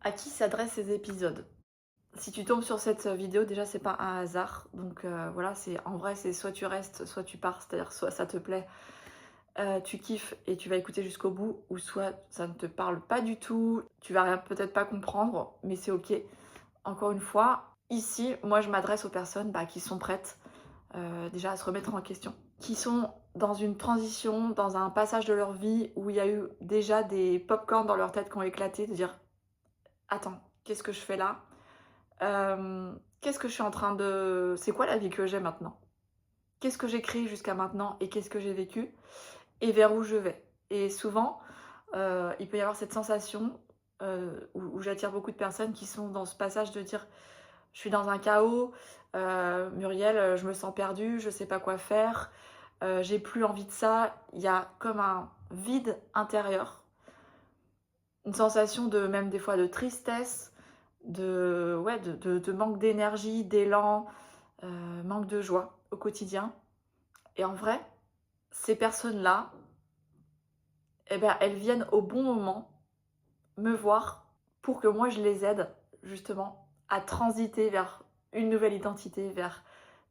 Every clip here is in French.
À qui s'adressent ces épisodes? Si tu tombes sur cette vidéo, déjà, c'est pas un hasard. Donc voilà, c'est en vrai, c'est soit tu restes, soit tu pars. C'est-à-dire soit ça te plaît, tu kiffes et tu vas écouter jusqu'au bout, ou soit ça ne te parle pas du tout, tu vas rien peut-être pas comprendre, mais c'est OK. Encore une fois, ici, moi, je m'adresse aux personnes, qui sont prêtes, déjà à se remettre en question, qui sont dans une transition, dans un passage de leur vie où il y a eu déjà des pop-corns dans leur tête qui ont éclaté, de dire: «Attends, qu'est-ce que je fais là? Qu'est-ce que je suis en train de c'est quoi la vie que j'ai maintenant? Qu'est-ce que j'ai créé jusqu'à maintenant et qu'est-ce que j'ai vécu et vers où je vais?» Et souvent, il peut y avoir cette sensation, où j'attire beaucoup de personnes qui sont dans ce passage de dire: «Je suis dans un chaos, Muriel, je me sens perdue, je sais pas quoi faire, j'ai plus envie de ça». Il y a comme un vide intérieur, une sensation de même des fois de tristesse, de ouais, de manque d'énergie, d'élan, manque de joie au quotidien. Et en vrai, ces personnes-là, eh ben, elles viennent au bon moment me voir pour que moi je les aide justement à transiter vers une nouvelle identité, vers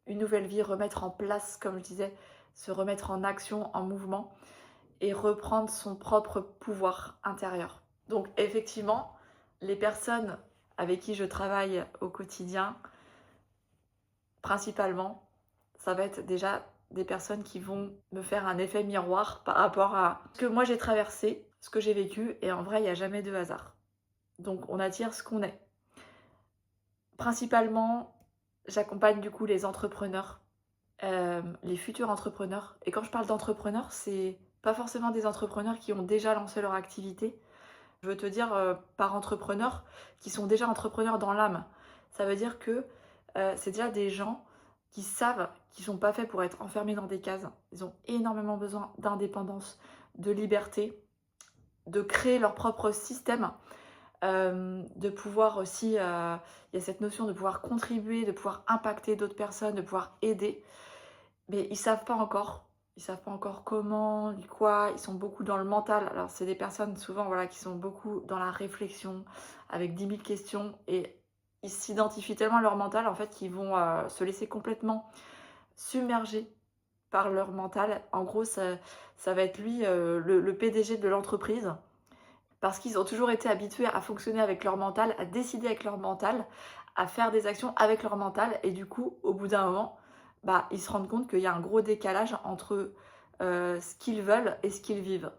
une nouvelle vie, remettre en place, comme je disais, se remettre en action, en mouvement et reprendre son propre pouvoir intérieur. Donc effectivement, les personnes avec qui je travaille au quotidien, principalement, ça va être déjà des personnes qui vont me faire un effet miroir par rapport à ce que moi j'ai traversé, ce que j'ai vécu, et en vrai, il n'y a jamais de hasard. Donc on attire ce qu'on est. Principalement, j'accompagne du coup les entrepreneurs, les futurs entrepreneurs. Et quand je parle d'entrepreneurs, c'est pas forcément des entrepreneurs qui ont déjà lancé leur activité. Je veux te dire, par entrepreneurs, qui sont déjà entrepreneurs dans l'âme. Ça veut dire que c'est déjà des gens qui savent qu'ils sont pas faits pour être enfermés dans des cases. Ils ont énormément besoin d'indépendance, de liberté, de créer leur propre système, de pouvoir aussi, il y a cette notion de pouvoir contribuer, de pouvoir impacter d'autres personnes, de pouvoir aider. Mais ils savent pas encore. Ils savent pas encore comment, ni quoi. Ils sont beaucoup dans le mental. Alors, c'est des personnes souvent, voilà, qui sont beaucoup dans la réflexion, avec 10 000 questions, et ils s'identifient tellement à leur mental, en fait, qu'ils vont se laisser complètement submerger par leur mental. En gros, ça va être lui, le PDG de l'entreprise, parce qu'ils ont toujours été habitués à fonctionner avec leur mental, à décider avec leur mental, à faire des actions avec leur mental. Et du coup, au bout d'un moment, ils se rendent compte qu'il y a un gros décalage entre ce qu'ils veulent et ce qu'ils vivent.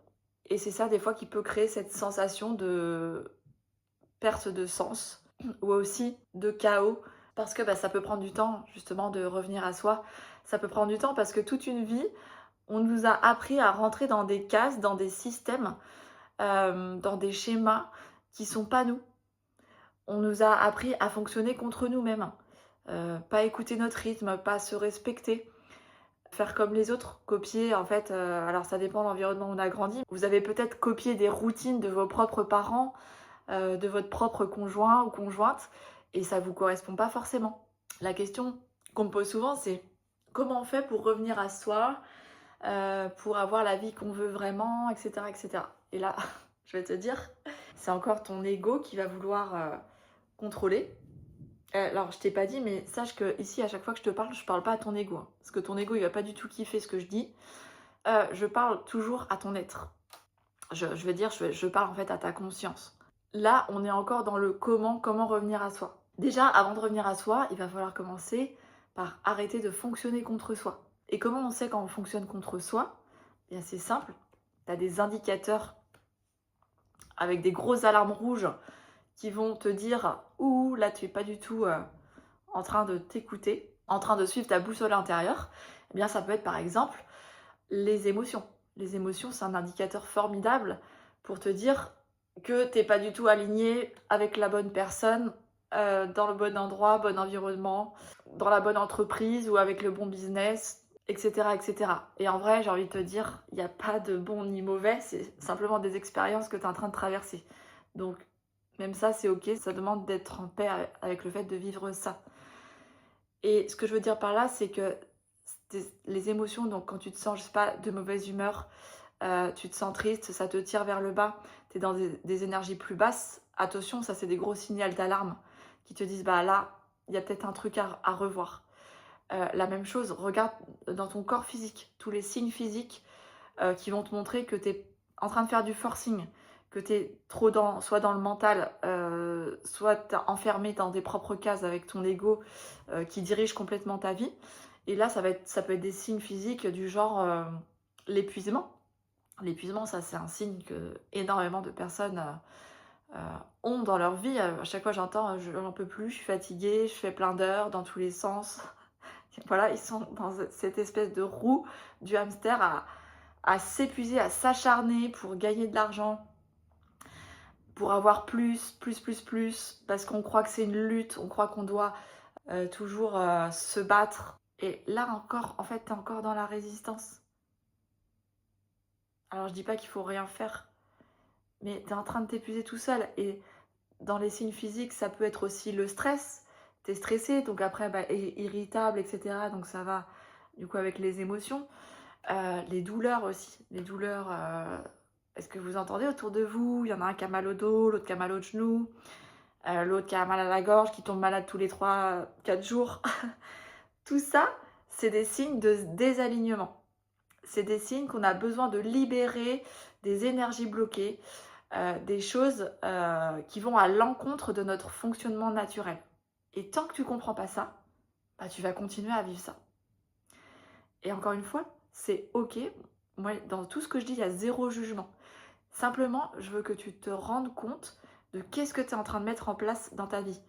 Et c'est ça, des fois, qui peut créer cette sensation de perte de sens ou aussi de chaos. Parce que ça peut prendre du temps, justement, de revenir à soi. Ça peut prendre du temps parce que toute une vie, on nous a appris à rentrer dans des cases, dans des systèmes, dans des schémas qui sont pas nous. On nous a appris à fonctionner contre nous-mêmes, pas écouter notre rythme, pas se respecter, faire comme les autres, copier en fait, alors ça dépend de l'environnement où on a grandi. Vous avez peut-être copié des routines de vos propres parents, de votre propre conjoint ou conjointe, et ça vous correspond pas forcément. La question qu'on me pose souvent, c'est: comment on fait pour revenir à soi, pour avoir la vie qu'on veut vraiment, et cetera, et cetera. Et là, je vais te dire, c'est encore ton ego qui va vouloir contrôler. Alors, je t'ai pas dit, mais sache que ici, à chaque fois que je parle pas à ton ego, hein, parce que ton ego, il va pas du tout kiffer ce que je dis. Je parle toujours à ton être. Je parle en fait à ta conscience. Là, on est encore dans le comment revenir à soi. Déjà, avant de revenir à soi, il va falloir commencer par arrêter de fonctionner contre soi. Et comment on sait quand on fonctionne contre soi? Eh bien, c'est simple. Tu as des indicateurs avec des grosses alarmes rouges qui vont te dire: ouh, là, tu es pas du tout en train de t'écouter, en train de suivre ta boussole intérieure. Eh bien, ça peut être par exemple les émotions. Les émotions, c'est un indicateur formidable pour te dire que t'es pas du tout aligné avec la bonne personne, dans le bon endroit, bon environnement, dans la bonne entreprise ou avec le bon business, etc., etc. Et en vrai, j'ai envie de te dire, il n'y a pas de bon ni mauvais, c'est simplement des expériences que tu es en train de traverser. Donc, même ça, c'est ok, ça demande d'être en paix avec le fait de vivre ça. Et ce que je veux dire par là, c'est que les émotions, donc quand tu te sens, je sais pas, de mauvaise humeur, tu te sens triste, ça te tire vers le bas, tu es dans des énergies plus basses, attention, ça c'est des gros signaux d'alarme qui te disent, bah là, il y a peut-être un truc à revoir. La même chose, regarde dans ton corps physique, tous les signes physiques qui vont te montrer que tu es en train de faire du forcing, que tu es trop soit dans le mental, soit tu enfermé dans tes propres cases avec ton ego qui dirige complètement ta vie. Et là, ça peut être des signes physiques du genre l'épuisement. L'épuisement, ça c'est un signe que énormément de personnes ont dans leur vie. À chaque fois j'entends, j'en peux plus, je suis fatiguée, je fais plein d'heures dans tous les sens. Voilà, ils sont dans cette espèce de roue du hamster à s'épuiser, à s'acharner pour gagner de l'argent, pour avoir plus, parce qu'on croit que c'est une lutte, on croit qu'on doit toujours se battre. Et là encore, en fait, t'es encore dans la résistance. Alors je dis pas qu'il faut rien faire, mais t'es en train de t'épuiser tout seul. Et dans les signes physiques, ça peut être aussi le stress. T'es stressé, donc après, bah, irritable, etc. Donc ça va, du coup, avec les émotions. Les douleurs aussi. Les douleurs, est-ce que vous entendez autour de vous? Il y en a un qui a mal au dos, l'autre qui a mal au genou, l'autre qui a mal à la gorge, qui tombe malade tous les 3-4 jours. Tout ça, c'est des signes de désalignement. C'est des signes qu'on a besoin de libérer des énergies bloquées, des choses qui vont à l'encontre de notre fonctionnement naturel. Et tant que tu ne comprends pas ça, bah, tu vas continuer à vivre ça. Et encore une fois, c'est ok. Moi, dans tout ce que je dis, il y a zéro jugement. Simplement, je veux que tu te rendes compte de qu'est-ce que tu es en train de mettre en place dans ta vie.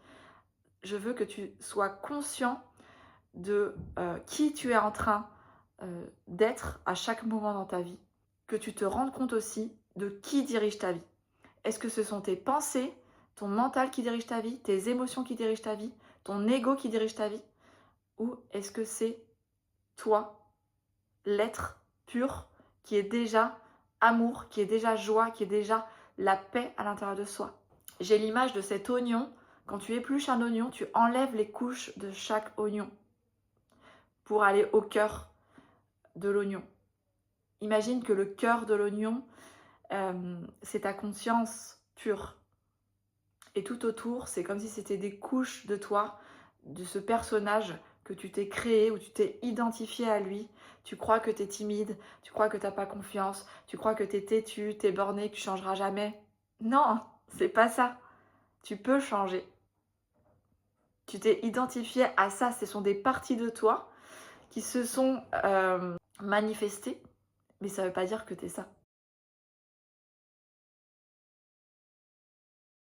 Je veux que tu sois conscient de qui tu es en train d'être à chaque moment dans ta vie. Que tu te rendes compte aussi de qui dirige ta vie. Est-ce que ce sont tes pensées, ton mental qui dirige ta vie, tes émotions qui dirigent ta vie, ton ego qui dirige ta vie? Ou est-ce que c'est toi, l'être pur, qui est déjà amour, qui est déjà joie, qui est déjà la paix à l'intérieur de soi? J'ai l'image de cet oignon. Quand tu épluches un oignon, tu enlèves les couches de chaque oignon pour aller au cœur de l'oignon. Imagine que le cœur de l'oignon, c'est ta conscience pure. Et tout autour, c'est comme si c'était des couches de toi, de ce personnage que tu t'es créé, ou tu t'es identifié à lui. Tu crois que tu es timide, tu crois que tu n'as pas confiance, tu crois que tu es têtu, tu es borné, que tu changeras jamais. Non, c'est pas ça. Tu peux changer. Tu t'es identifié à ça. Ce sont des parties de toi qui se sont manifestées, mais ça ne veut pas dire que tu es ça.